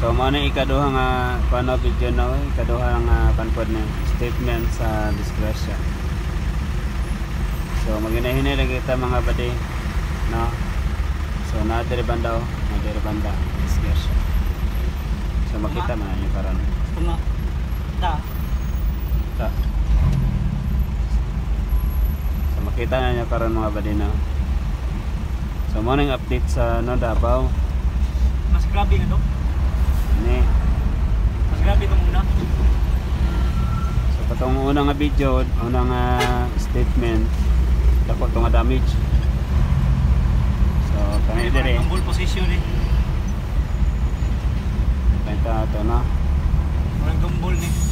So mo na ikaduha nga paano video no, ikaduha nga kanpod na statement sa disgrasya. So maginahinay lagi kita mga badi no. So nadiri banda disgrasya. So makita man niyo karon. Tunga. Ta. So makita na niyo karon mga badi no. So mo nang update sa no Davao. Mas grabe na to. Ni. Mas grabe itong una. So katong unang nga video, unang statement, dako to nga damage. So kani dire. Full position eh. Kanta to na. Walang gumbol ni.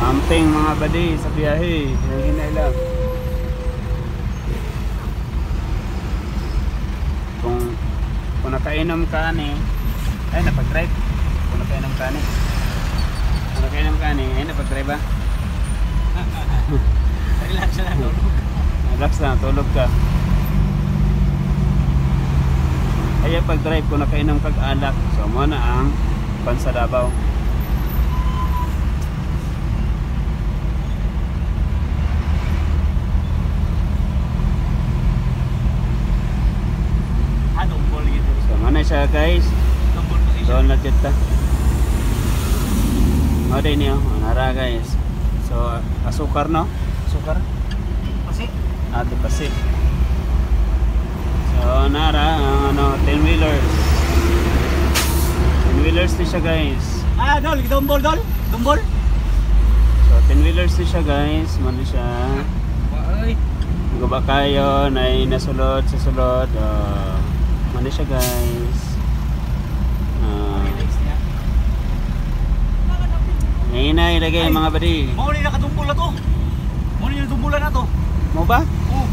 Amping mga badi sa biyahe, hinay lang. Kung nakainom ka ni, ay napag-drive. Kung nakainom ka ni, ay napag-drive ba? Relax na tulog. Relax na, tulog ka. Kaya pag-drive kung nakainom kag alak, so mo na ang Bansa Davao. Mana siya guys? Doon na dito. O din yun, nara guys. So asukar no? Asukar? Pasi? Ate pasi. So nara ano 10-wheelers. 10-wheelers din siya guys. Ah dol, dumbol dol. Dumbol. So 10-wheelers din siya guys. Mano siya. Ay. Guba kayo na nasulod sa sulod. Mano siya guys. Ngayon na ilagay mga badi. Mau ni nakatumbol na to. Mau ni natumbulan na to. Mo ba? Oo.